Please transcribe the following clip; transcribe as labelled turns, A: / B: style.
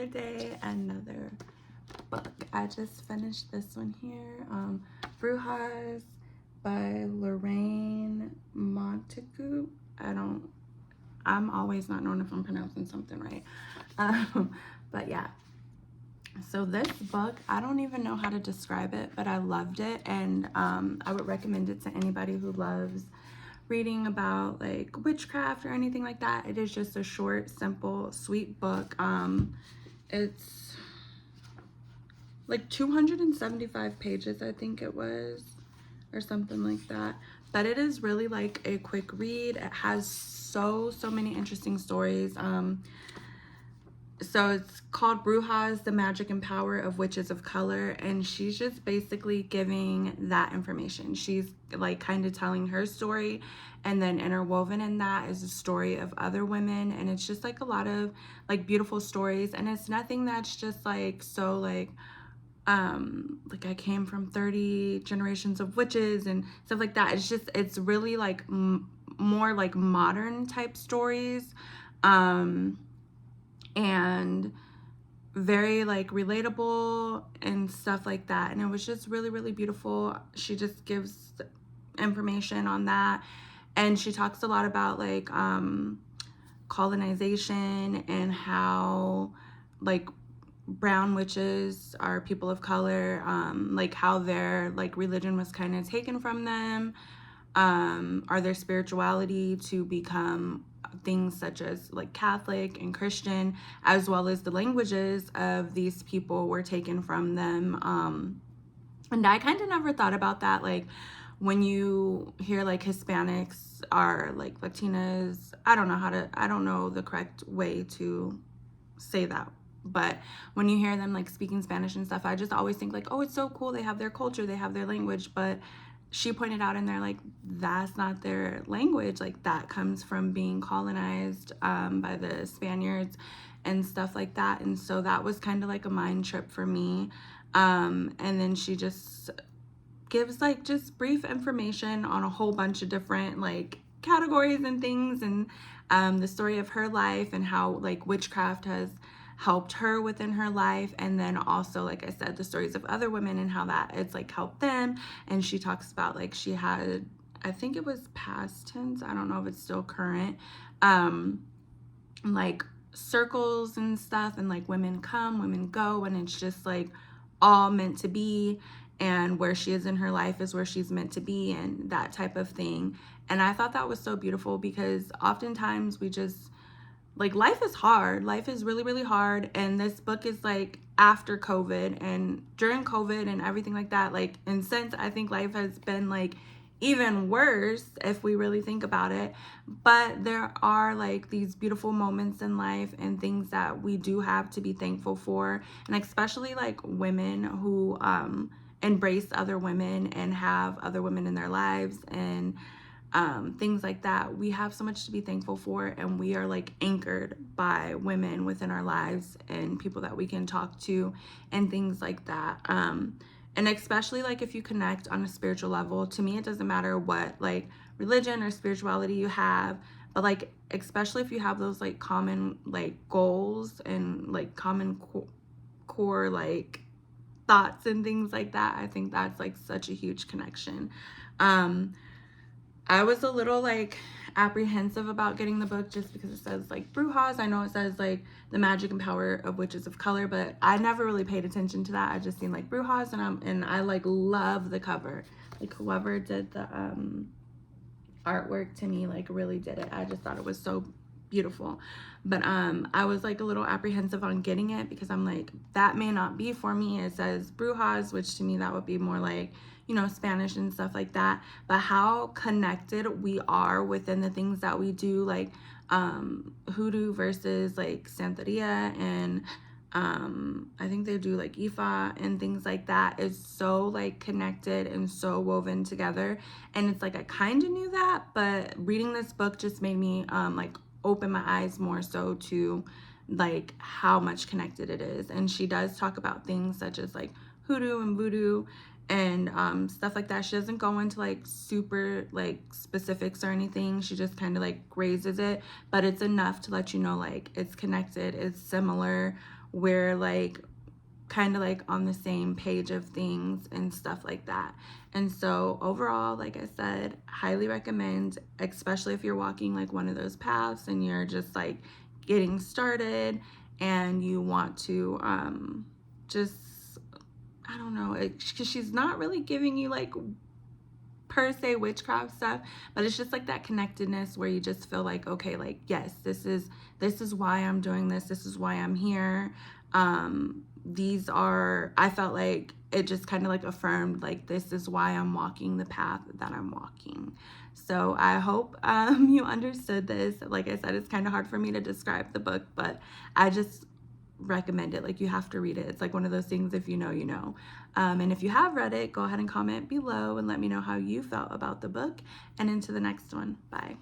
A: another day, another book. I just finished this one here, Brujas by Lorraine Montagu. I'm always not knowing if I'm pronouncing something right. But yeah, so this book, I don't even know how to describe it, but I loved it, and I would recommend it to anybody who loves reading about like witchcraft or anything like that. It is just a short, simple, sweet book. It's like 275 pages, I think it was, or something like that. But it is really like a quick read. It has so many interesting stories. So it's called Brujas, the Magic and Power of Witches of Color, and she's just basically giving that information. She's like kind of telling her story, and then interwoven in that is a story of other women, and it's just like a lot of like beautiful stories, and it's nothing that's just like so like I came from 30 generations of witches and stuff like that. It's really like more like modern type stories, and very like relatable and stuff like that. And it was just really beautiful. She just gives information on that, and she talks a lot about like colonization and how like brown witches are people of color, like how their like religion was kind of taken from them, or their spirituality to become things such as like Catholic and Christian, as well as the languages of these people were taken from them. And I kind of never thought about that. Like when you hear like Hispanics are like Latinas, I don't know the correct way to say that. But when you hear them like speaking Spanish and stuff, I just always think like, oh, it's so cool. They have their culture, they have their language. But she pointed out in there like that's not their language. Like that comes from being colonized by the Spaniards and stuff like that. And so that was kind of like a mind trip for me. And then she just gives like just brief information on a whole bunch of different like categories and things, and the story of her life and how like witchcraft has helped her within her life, and then also like I said, the stories of other women and how that it's like helped them. And she talks about like she had, I think it was past tense, I don't know if it's still current, like circles and stuff, and like women come, women go, and it's just like all meant to be, and where she is in her life is where she's meant to be, and that type of thing. And I thought that was so beautiful, because oftentimes we just like, life is hard. Life is really hard. And this book is like after COVID and during COVID and everything like that. Like, and since I think life has been like even worse if we really think about it. But there are like these beautiful moments in life and things that we do have to be thankful for. And especially like women who embrace other women and have other women in their lives, and things like that. We have so much to be thankful for, and we are like anchored by women within our lives and people that we can talk to and things like that. And especially like if you connect on a spiritual level, to me it doesn't matter what like religion or spirituality you have, but like especially if you have those like common like goals and like common core like thoughts and things like that, I think that's like such a huge connection. I was a little like apprehensive about getting the book just because it says like Brujas. I know it says like the magic and power of witches of color, but I never really paid attention to that. I just seen like Brujas, and I like love the cover. Like whoever did the artwork to me like really did it. I just thought it was so beautiful. But I was like a little apprehensive on getting it because I'm like, that may not be for me. It says Brujas, which to me that would be more like, you know, Spanish and stuff like that. But how connected we are within the things that we do, like hoodoo versus like Santeria, and I think they do like Ifa and things like that, is so like connected and so woven together. And it's like I kind of knew that, but reading this book just made me like open my eyes more so to like how much connected it is. And she does talk about things such as like hoodoo and voodoo and stuff like that. She doesn't go into like super like specifics or anything. She just kind of like raises it, but it's enough to let you know like it's connected, it's similar, we're like kind of like on the same page of things and stuff like that. And so overall, like I said, highly recommend, especially if you're walking like one of those paths and you're just like getting started and you want to just, I don't know, because she's not really giving you like per se witchcraft stuff, but it's just like that connectedness where you just feel like, okay, like yes, this is why I'm doing this, this is why I'm here. These are, I felt like it just kind of like affirmed like this is why I'm walking the path that I'm walking. So I hope you understood this. Like I said, it's kind of hard for me to describe the book, but I just recommend it. Like you have to read it. It's like one of those things, if you know, you know. And if you have read it, go ahead and comment below and let me know how you felt about the book. And into the next one. Bye.